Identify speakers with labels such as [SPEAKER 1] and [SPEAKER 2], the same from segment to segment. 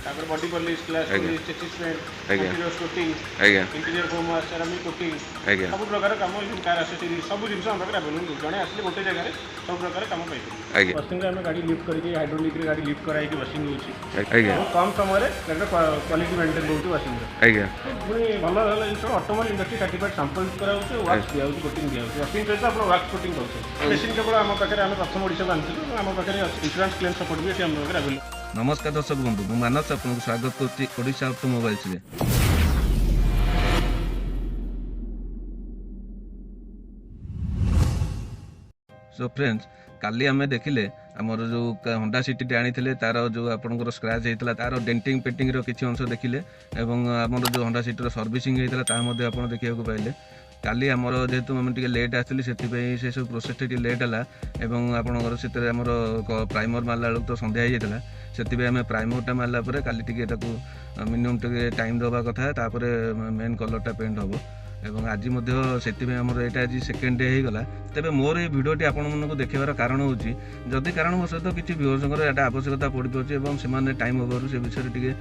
[SPEAKER 1] तापर body polish glass polish chassis paint interior coating interior foam ceramic coating सब प्रकार काम कार एक्सेसरी सब जिन हम पाखे अवेलेबल जड़े आसे गोटे जगह सब प्रकार काम पाई वॉशिंग आम गाड़ी लिफ्ट करके हाइड्रोलिक गाड़ी लिफ्ट कराई वॉशिंग होती कम समय क्वालिटी मेंटेन रोचे वॉशिंग पुणी भल भल जिन ऑटोमोबाइल इंडस्ट्री सर्टिफाइड सैंपल कराऊे वाक्स दिया कोटिंग दिया वॉशिंग सहित आप वाक्स कोटिंग करें मेसीन केवल आम पाखे आम प्रथम ओडिशा आनी आम पाखे इंश्योरेंस क्लेम सपोर्ट भी आम पाखे अवेलेबल।
[SPEAKER 2] नमस्कार दर्शक बंधु मु मानस आपको स्वागत करछि ओडिशा ऑटोमोबाइल्स रे। सो फ्रेंड्स काली आमे देखिले आमर जो होंडा सिटी आनी तार जो आपंकर स्क्रैच होता तार डेंटिंग पेंटिंग किसी अंश देखिले एवं आमर जो होंडा सिटी सर्विसिंग होता आप देखा पाइले काली आमर जेहेतु आम टे लेट आसली से सब प्रोसेस टी लेट है आपंकर से प्राइमर मारला बेलू तो सन्ध्या हो जाता से आम प्राइमरटा मारला काली टी मिनिमम टे टाइम दवा कथा मेन कलरटा पेंट हम एवं आज आमर यहाँ आज सेकेंड डे होगा तेज मोर ये भिडियोटी आपको देखार कारण हूँ जदि कारणवश किसी व्यूअर्सଙ୍କର यहाँ आवश्यकता पड़ पारे और से टाइम ओवर से विषय टे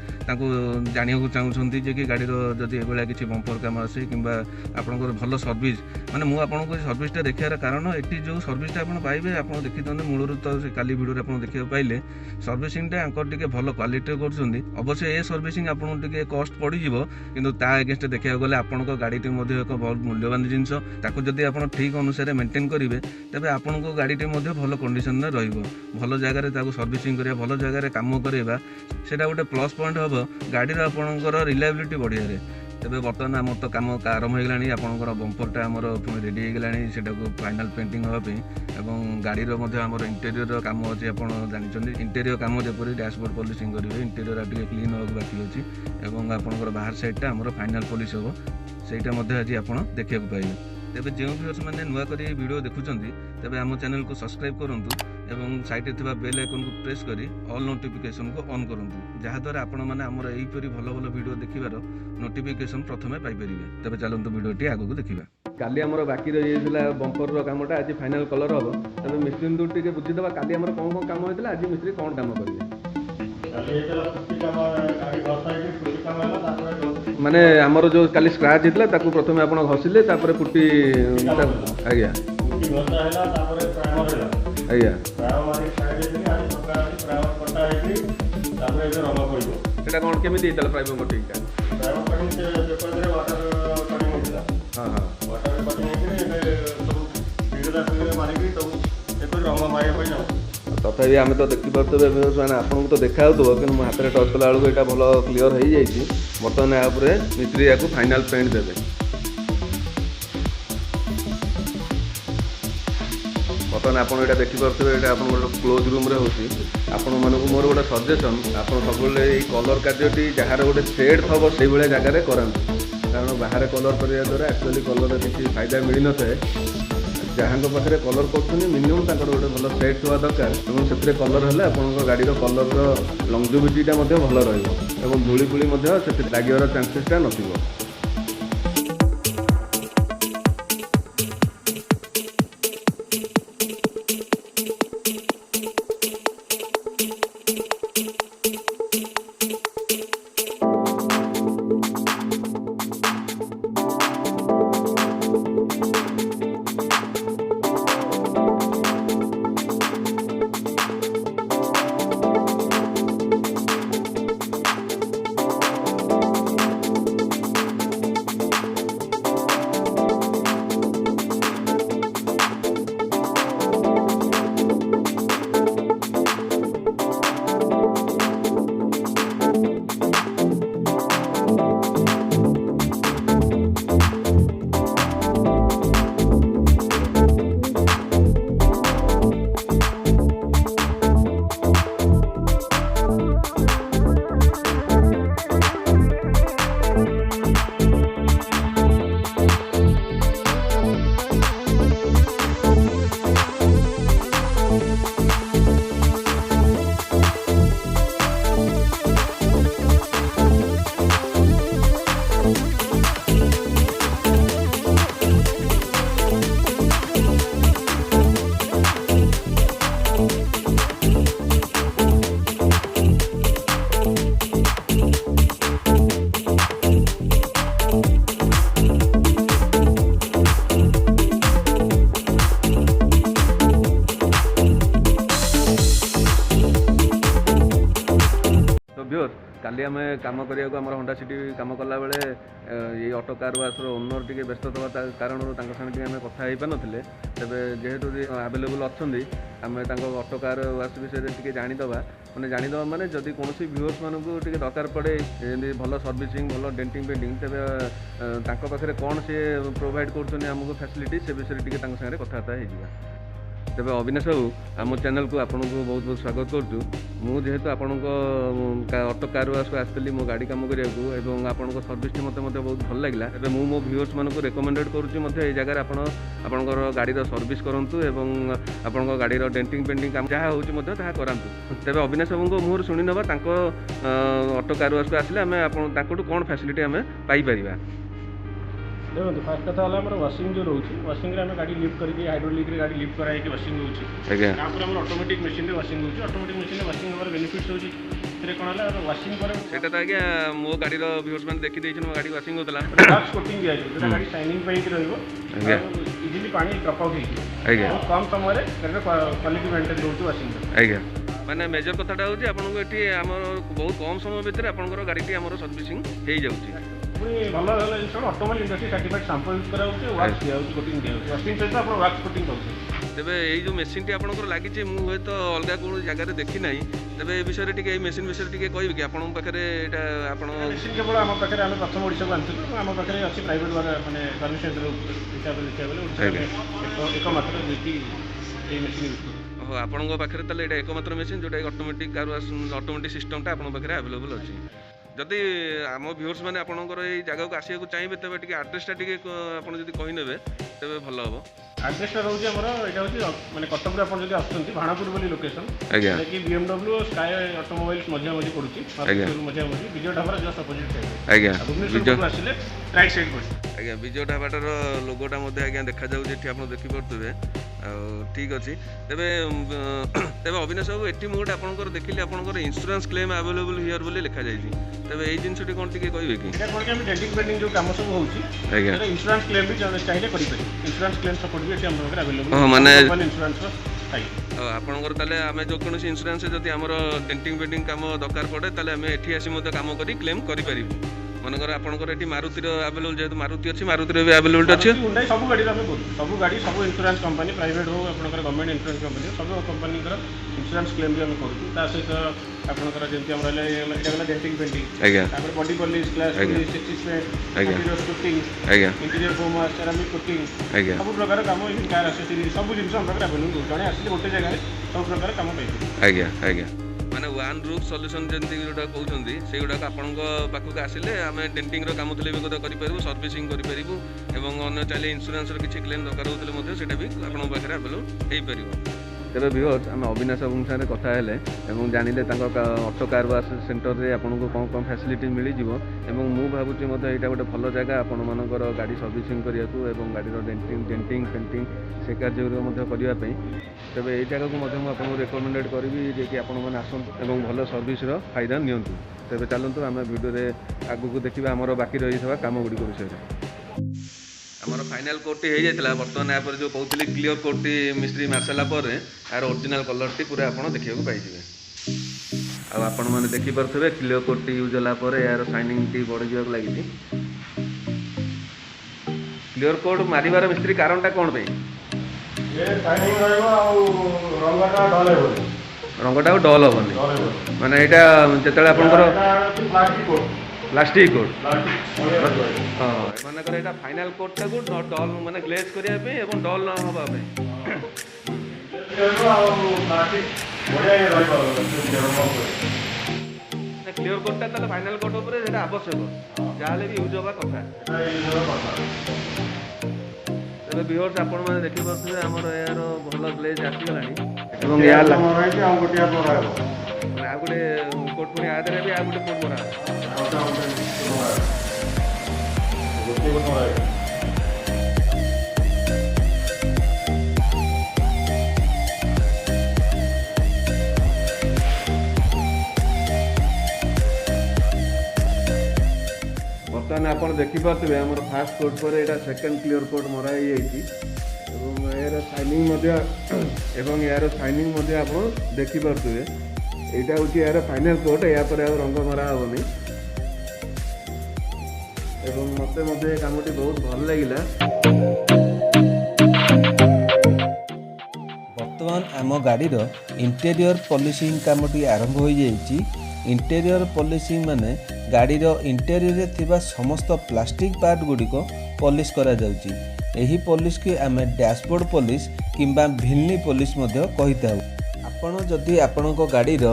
[SPEAKER 2] जानवा चाहूँगी कि गाड़ी जदि ये किसी बंपर कम आसे कि आपंकर भल सर्विस माने मुझे सर्विसटा देखार कारण ये जो सर्विसटा आप पाइबे आप देखी मूलर तो काली भिडियो आप देखा पाइले सर्विसिंगटा टे भल क्वालिटी कर अवश्य ये सर्विसिंग आपको टे कस्ट पड़ो कि एगेन्स्ट देखा गले आपण गाड़ी एक बहुत मूल्यवान जिनस जदि आप ठीक अनुसार मेंटेन करेंगे तेज आपण गाड़ी भल कंडीशन में भल जगह सर्विसिंग करा भल जगह कम करवा से गोटे प्लस पॉइंट हम गाड़ी आपंकर रिलायबिलिटी बढ़िया तेज बर्तमान आम तो कम आरंभ होगा आपंकर बंपरटा आमर रेडी होगा फाइनाल पेंटिंग हाँपी गाड़ी आमर इंटेरियर कम अच्छे आप जानते इंटेरियर कम जपरी डैशबोर्ड पॉलिशिंग करेंगे इंटेरियर टे क्लीन होगा बाकी अच्छी और आपंकर बाहर साइडटा आमर फाइनाल पॉलिश हम सहीटा आज आप देखा पाइबे तेज जो व्यूअर्स मैंने नुआ कर वीडियो देखुं तेज आम चैनल को सब्सक्राइब करूँ एवं साइड में बेल आइकन को प्रेस करी ऑल नोटिफिकेशन को ऑन करूँ जहाँद्वारा आपण मैंने आमर यहीपरी भल भल वीडियो देखार नोटिफिकेशन प्रथमे पाइपर तेज चलते वीडियोटी आगू देखा काली आमर बाकी रही बंपर कामटा आज फाइनाल कलर हम तेज मिस्त्री टी बुझीदे काली आमर कौन कौन कम होता आज मिस्त्री कौन कम करेंगे माने आमर जो काली स्क्रैच होता प्रथम आप घसिले पुटी आज्ञा आज्ञा कौन केमी प्राइम कटिंग हाँ हाँ तथापि आम तो देखिपे मैंने आपको तो देखा कि हाथ में टच कला बेलू यहाँ भल क्लीयर हो जाए बर्तमान या मिस्त्री या फाइनाल पेंट देवे बर्तमान आप देखिपे आप क्लोज रूम रे होती आपण मानक मोर गोटे सजेसन आप सब कलर कार्य जार गोटे सेड थब से जगह करातु कारण बाहर कलर करने द्वारा एक्चुअली कलर किसी फायदा मिल न था जहाँ पाखे कलर कर मिनिमम गोटे भल सेट थवा दरकार से कलर है आप गाड़ी कलर लंगजिविटीटा भल रही धूली लगे चांसेसटा नथिबो। तो व्यूअर्स काली आम कम करा होंडा सिटी कम कला बेले ये auto car washer owner T व्यस्त था कारण सागे आम कथा हो पारे तेज जेहेतु आवेलेबल अच्छा आम ऑटो कार वाश विषय जानीदे मैंने जानीदे मैंने जदि कौन व्यूअर्स मानक दरकार पड़े भल सर्विसिंग भल डेंटिंग पेंटिंग तेज पाखे कौन सी प्रोवाइड करमको फैसिलिटी से विषय टी कथबार्ता हो तेज अविनाश बाबू आम चैनल को आपको बहुत बहुत स्वागत करुँ जेहेतु आपण ऑटो कार वाश को आसती मो गाड़ी कम करने आपण सर्विस मत बहुत भल लगे तेज मु मो व्यूअर्स मानक रेकमेंडेड करुँच जगह आपणकर गाड़ी सर्विस करूँ और आपण गाड़ी डेंटिंग पेंटिंग काम जहाँ हो करूँ तेज अविनाश बाबू मुहर शुणी ना ऑटो कार वाश को आसिले आम कौन फैसिलिटी आम पाइपर
[SPEAKER 1] देखो फास्ट कथा है वाशिंग जो रोचे वाशिंग आम गाड़ी लिफ्ट करके हाइड्रोलिक गाड़ी लिफ्ट कराई washing home automatic machine washing होती ऑटोमेटिक मशीन वाशिंग हमारे बेनिफिट्स होती कौन है वाशिंग पर
[SPEAKER 2] तो आज्ञा मो गाड़ी व्यूअर्स मैंने देखी मो गाड़ी वाशिंग होता
[SPEAKER 1] वाक्स कोटिंग दिया गाड़ी शाइनिंग इजिली पानी ड्रप आउट हो कम समय क्वालिटी मेंटेन रोचे वाशिंग
[SPEAKER 2] आज्ञा माने मेजर कथाटा होची आपनको एठी हमर बहुत कम समय भितर आपनकर गाड़ी हमर सर्विसिंग हे जाउची
[SPEAKER 1] पुनी भलो भलो जिन automobile industry certified shampoo use कराउची वाक्स दिया होची कोटिंग दिया होची वाशिंग सहित आपण वाक्स कोटिंग करउची
[SPEAKER 2] तेबे एई जो मशीन टी आपनकर लागिची मु होय तो अलगा कोन जगह रे देखि नाही तेबे ए विषय रे टिके ए मशीन विषय टिके कहबे कि आपन पाखरे एटा आपन
[SPEAKER 1] मशीन केवल हम पाखरे हम प्रथम ओडिसा को आनथि हम पाखरे अछि प्राइवेट वाला माने सर्विस सेंटर हिसाब देखिया बेले ओडिसा एक मात्र जेति ए मशीन यूज
[SPEAKER 2] आपन पाखे ताले एटा एकमात्र मेसीन जोटा automatic car wash automatic system टा आपन पाखे अवेलेबल अछि जदि आम व्यूअर्स मैंने आपंकर ये जगह को आसिया चाहिए तेज टी आड्रेसटा टी कहीने तेज भल हम
[SPEAKER 1] आड्रेसटा रोचे यहाँ माने कटक आप आसुँच भाणापुर बोली लोकेशन कि BMW स्काई ऑटोमोबाइल्स मझा मझी पड़ुची मझा मझी विजय ढाबार जस्ट अपोजिट साइड भुवनेश्वर आसिले राइट साइड पड़े
[SPEAKER 2] आज्ञा विजय ढाबाटार लोगोटा आज्ञा देखा जाऊँगी आप देखिपे ठीक अच्छे तेरे तेज अविनाश बाबू ये मुझे आपंकर देखिली आपंकर इंश्योरेंस क्लेम अवेलेबल हियर बोली लिखा जाए तेज ये जिनटी कौन टी कहे कि
[SPEAKER 1] डेंटिंग पेंटिंग जो कम सब होती इंश्योरेंस क्लेम भी चाहिए करेंगे इंश्योरेंस क्लेम सपोर्ट भी अवेलेबल
[SPEAKER 2] माने
[SPEAKER 1] इंश्योरेंस
[SPEAKER 2] आपंकर ताले आम जो कौन इंश्योरेंस जब आम डेंटिंग पेंटिंग कम दरकार पड़े ताले आम एठी आसी कम कर क्लेम करें मनकर आपंकर ये मारुतिर अवेलेबल जेहतु मारुति अच्छी मारुतिर भी अवेलेबल अच्छी
[SPEAKER 1] सब गाड़ी सब गाड़ी सब इंश्योरेंस कंपनी प्राइवेट हो आपंकर गवर्नमेंट इंश्योरेंस कंपनी सब कंपनी इंश्योरेंस क्लेम भी आम करूँ सहित आपंकर जमी denting painting body polish glass stitch paint coating interior foam ceramic coating सब प्रकार कम कार एक्सेसरीज सब जिन अवेलेबल जड़े आसिले गोटे जगह सब प्रकार कम पाइबे
[SPEAKER 2] माने वन रूफ सॉल्यूशन जंती जोटा कहउछंती से गुडा आपनक पाखक आसिले आमे डेंटिंग रो काम थले भी करि परबो सर्विसिंग करि परबो एवं अन्य चाले इंश्योरेंस रो किछि क्लेम दरकार होतले मध्ये सेटा भी आपन पाखरे अवेलेबल हेई परिबो तेरे व्यूअर्स आम अविनाश बाबू साथ कथा हेले एवं जानिले ऑटो कार वाश सेंटर रे आपनको कौन कौन फैसिलिटी मिल जिवो एवं मु भाबुची मध्ये एटा गोटे भल जगह आपण मानकर गाड़ी सर्विसिंग करियाकू एवं गाड़ी रो डेंटिंग पेंटिंग से कार्य करने तेरे ये जगह को आपको रेकमेंडेड करी जे कि आपण मैंने आसतु एवं भल सर्विस फायदा नियंतु तेरे चलतु आम वीडियो आगू देखा आमर बाकी रही कम गुड़िक विषय आमर फाइनाल कोर्टी हो जाता बर्तमान यहाँ जो कहते क्लीयर कोर्टी मिस्त्री मारसाला यार ओरिजिनल कलर टी पूरा आप देखा पाइबे आपण मैंने देखिपे क्लीयर कोर्टी यूज होगा यार शाइनिंग टी बढ़ जावाक लगी क्लीयर कोट मारिबार मिस्त्री कारणटा कौन पे रंगटा डल हेनी माने यहाँ जो आपंकर प्लास्टिक कोट हाँ मानकर यहाँ फाइनाल कोटा को डल माने ग्लेज करने डल न हवाई क्लीयर कोटा ताले फाइनाल कोट उपर आवश्यक जहाँ भी यूज हवा कथा तेरे व्यूअर्स आपण मैंने देखिपे आमर यार भल ग्लेज आसगलानी यार गोटे कोट पुणी आदि भी आ गोटे कोट मरा बर्तमान आप देखिपे आम फास्ट कोट पर यहाँ सेकेंड क्लीयर कोट मराई यार शाइनिंग यार शाइनिंग आप देखिपे এইটা হচ্ছে यार फाइनल कोट या पर और रंग मरा हेनी एवं मत कामटी बहुत भल लगिला। बर्तमान आम गाड़ीर इंटेरियर पॉलिशिंग कामटी आरंभ हो जाइए। इंटेरियर पॉलिशिंग माने गाड़ीर इंटेरियर थिबा समस्त प्लास्टिक पार्ट गुड़िक पॉलिश करा जाउची। एही पॉलिश की आमे डैशबोर्ड पॉलिश किंबा भिलनी पॉलिश मध्य कहिताउ। आपण जदि आपणको गाड़ीर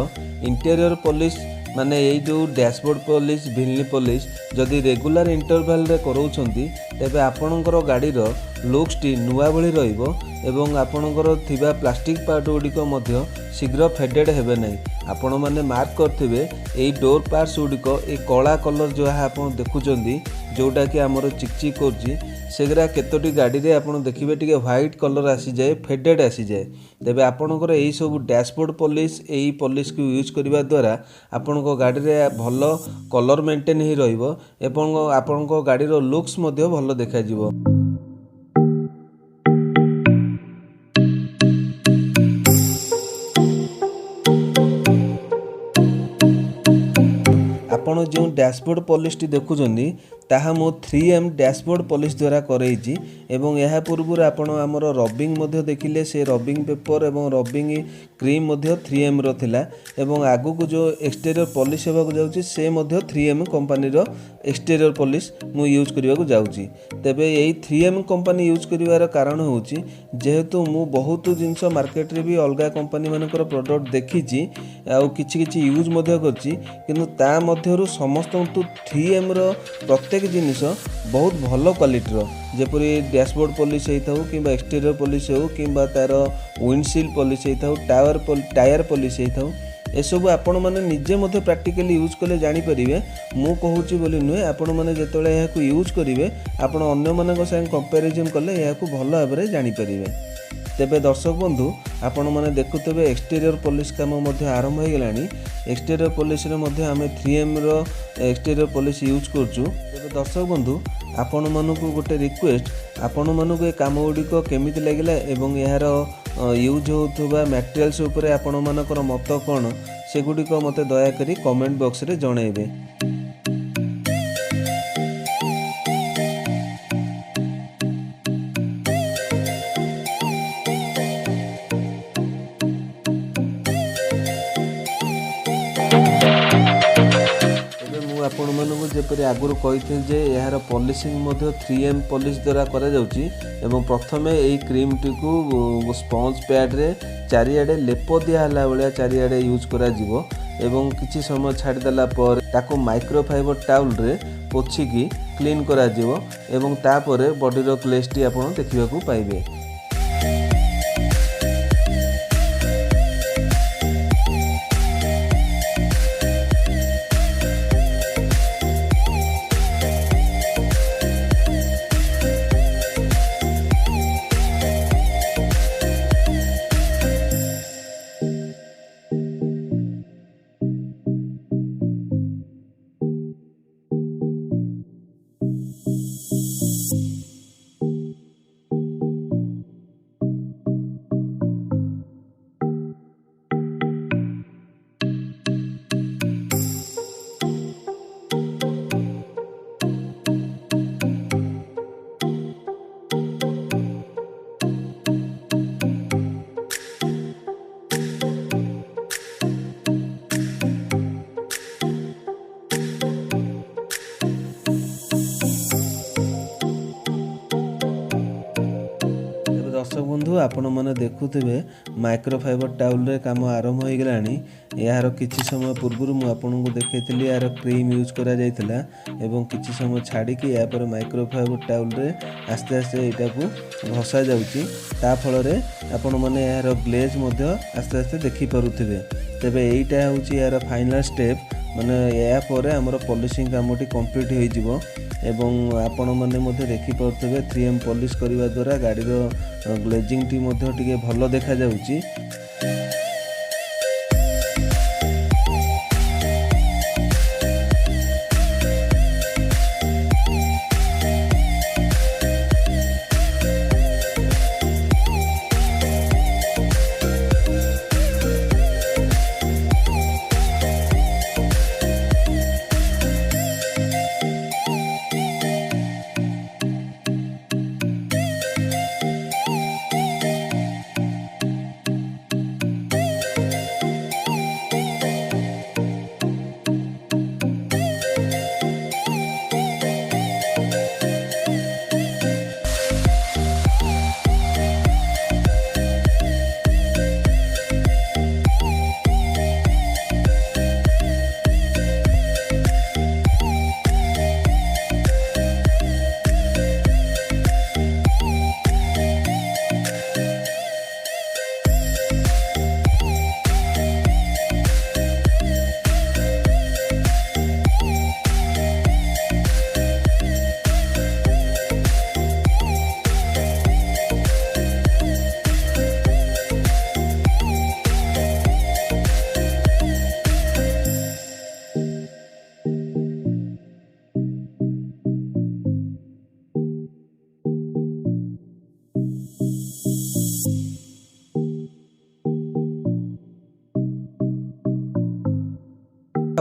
[SPEAKER 2] इंटेरियर पॉलिश माने यही जो डैशबोर्ड पॉलिश भिलनी पॉलिश जदि रेगुलर इंटरवल रे कराउछंती तेबे आपणकर गाड़ीर लुक्स टी नुआ भली रहिबो एवं आपणकर थिबा प्लास्टिक पार्ट गुड़िक मध्य शीघ्र फेडेड हेबे नै। आपण माने मार्क करथिबे एई डोर पार्ट्स गुड़िक ए कला कलर जो आपण देखुचंती जोटा कि हमर चिकचिक करछि सेगरा केतोटी गाड़ी रे आपण देखिबे टिके व्हाइट कलर आसी जाए फेडेड आसी जाए। तेबे आपणकर एई सब डैशबोर्ड पॉलिश एई पॉलिश को यूज करबा द्वारा आपणको गाड़ी रे भलो कलर मेंटेन ही रहिबो एवं आपणको गाड़ी रो लुक्स मध्य भलो देखा जिवो। आपण जो डैशबोर्ड पॉलिश टी देखुचंदी ताहा मो 3M डैशबोर्ड पॉलिश द्वारा करैछि एवं यहा पूर्व आपण हमर रबिंग मध्य देखिले से रबिंग पेपर एवं रबिंग क्रीम मध्य 3M रो थिला एवं आगु को जो एक्सटीरियर पॉलिश हेबा को जाउछि से मध्य 3M कंपनी रो एक्सटीरियर पॉलिश मु यूज करबा को जाउछि। तबे एई 3M कंपनी यूज करिवार कारण होउछि जेहेतु मु बहुत जिंस मार्केट रे भी अलगा कंपनी मानकर प्रोडक्ट देखिछि आ किछि किछि यूज मध्य करछि किंतु ता मध्यरु समस्त 3M रो प्रत्येक जिनिस बहुत भल क्वालिटीर जेपरी डैशबोर्ड पॉलिश होता हो कि एक्सटीरियर पॉलिश हो कि तार विंडशील्ड पॉलिश होता हो टायर पॉलिश होता हो एसबू आपण मैंने निजे मध्य प्रैक्टिकली यूज कले जानीपारे। मु कहूँ बोली नुहे आपण मैंने जिते यहाँ यूज करेंगे आपण अन्य मान संगे कंपेरिजन कले यहाँ भल भाव में जानीपारे। तेबे दर्शक बंधु आपण मैंने देखुते एक्सटीरियर पॉलिश काम आरंभ हो गलानी। एक्सटीरियर पॉलिश रे मध्य आमे 3M रो एक्सटीरियर पॉलिश यूज करछु। तेबे दर्शक बंधु आपण मानकु गोटे रिक्वेस्ट आपण मानकु ए काम गुड़िक केमिति लागिला एवं यार यूज होथुबा मटेरियल्स उपरे आपण मानकर मत कोन से गुड़िक मते दया करी कमेंट बॉक्स रे जणाइबे। आपण मानक जेपरि आगुर कही जे यार पॉलिशिंग 3M पॉलिश द्वारा करा जाउची एवं प्रथमे एई क्रीम टी को स्पंज पैड रे चारिआडे लेप दिया हला बलिया चारिआडे यूज करा जिवो एवं किछि समय छाडी देला पर ताको माइक्रोफाइबर टाउल रे पोछिकी क्लीन करा जिवो एवं तापरे बॉडी रो ग्लेज टी आपण देखिबा को पाइबे। दर्शक बंधु आपण मैंने देखुवे माइक्रोफाइबर टाउल रे काम आरंभ हो गलानी। यार किछि समय पूर्व मुझे देखी यार क्रीम यूज करा जाइथिला एवं किछि समय छाड़ी या पर माइक्रोफाइबर टाउल रे आस्ते आस्ते एटा को घसा जाउची ता फल रे आपण माने यार ग्लेज मध्य आस्ते आस्ते देखि पारुथिबे। तेबे एटा होची यार फाइनल स्टेप माने या पर हमर पॉलिशिंग कामटी कंप्लीट हो जिवो एवं आपण माने मध्य देखि पारुथिबे 3M पॉलिश करिवा द्वारा गाड़ी रो ग्लेजिंग टी मध्य टिके भलो देखा जाउची।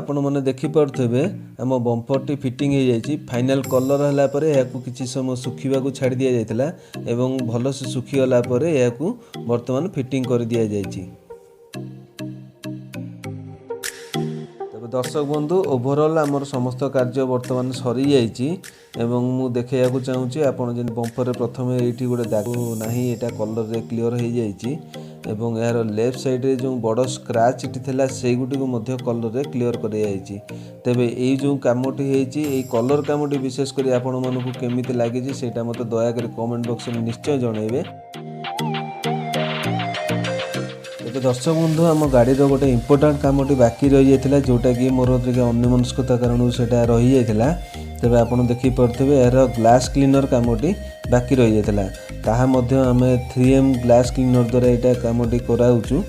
[SPEAKER 3] आपण मैंने देखिपे आम बंपर टी फिटिंग हो जाए फाइनाल कलर है या किसी समय सुखा को छाड़ दि जाता एवं भल से सुखीगला बर्तमान फिटिंग कर दि जाए। दर्शक बंधु ओभरऑल आमर समस्त कार्य बर्तमान सरी जाइए एवं मु देखा चाहूँगी आपड़ जेन बंपर प्रथम ये गोटे दाग ना यहाँ कलर रे क्लीयर हो जाइए एवं यार लेफ्ट साइड रे जो बड़ स्क्राच थिला से गुटी कलर रे क्लीयर कर तेबे ये जो कामटी होती कलर कामटी विशेषकर आपण मानक केमिति लगी सेटा मत दयाकोरी कमेंट बॉक्स में निश्चय जनइबे। तेज दर्शक बंधु आम गाड़ीर गोटे इंपोर्टाट कमटी बाकी रही जाता जोटा कि मोर अन्यमनस्कता कारण से रही जाता तेज आप देखिपे यार ग्लास क्लीनर कमटी बाकी रही जाता आम 3M ग्लास क्लीनर द्वारा यहाँ कमटी कराऊँ।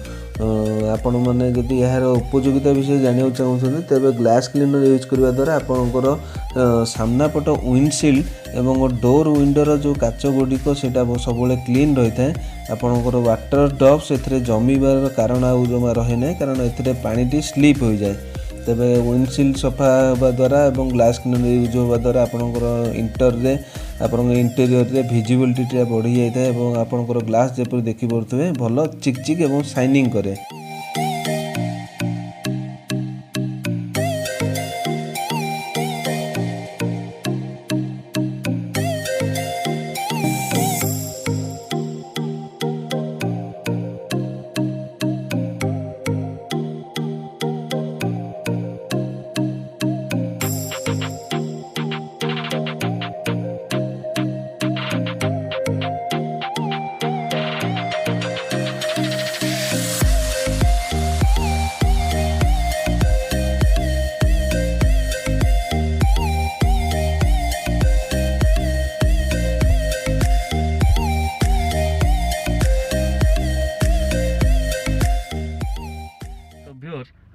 [SPEAKER 3] आपण मैंने जदि यार उपयोगिता विषय जानवा चाहते तेज ग्लास क्लीनर यूज करने द्वारा आपणकर सामना पट विंडशील्ड एवं डोर विंडोर जो काच गुड़िक से सब क्लीन रही है आपणकर वाटर ड्रॉप्स ए जमीबार कारण आउ जमा रहे ना कारण ए पानी स्लीप हो जाए तेज विंडशील्ड सफा होगा द्वारा और ग्लास क्लीनर यूज होगा द्वारा आपणकर इंटररे आपण इंटेरियर भिजिबिलिटी बढ़ी जाता है और आपणकर ग्लास जपर देखिपे भल चिकचिक और शाइनिंग करे।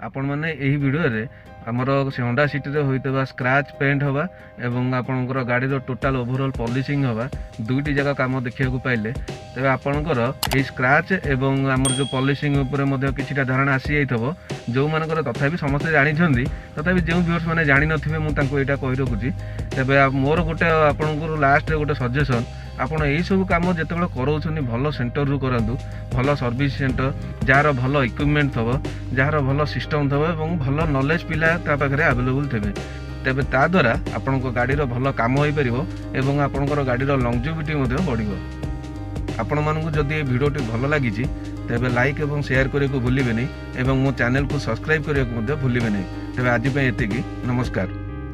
[SPEAKER 2] आपण मैंने यही वीडियो रे आमर होंडा सिटी रे होइतबा स्क्रैच पेंट हवा एवं आपणकर गाड़ी रो टोटल ओवरऑल पॉलिशिंग हवा दुईटी जगह काम देखा पाइले तेज आपणकर ये स्क्रैच एवं आमर जो पॉलिशिंग उपरे मध्ये किछिटा धारणा आसी जाइथबो जो मानकर तथापि समस्त जानिछन्ती तथापि जो व्यूअर्स माने जानि नथिबे मु तांको एटा कहि रखुची तेबे मोर गोटे आपणकर लास्ट गोटे सजेशन आपण यही सब कम जिते कराऊँ भल सेंटर रू करूँ भल सर्विस सेंटर जार भल इक्विपमेंट थब जार भल सिस्टम थब और भल नॉलेज पिला पाखे आवेलेबल थे तेबे ता द्वारा आपण गाड़ी भल काम हो पार और आपणकर गाड़ी लंगजिविटी बढ़ आपण मानू जदि भिडियोटी भल लगी तेबे लाइक और शेयर करने को भूलिए नहीं और मो चैनल को सब्सक्राइब करने को भूलिए नहीं तेबे आज एतिकी नमस्कार।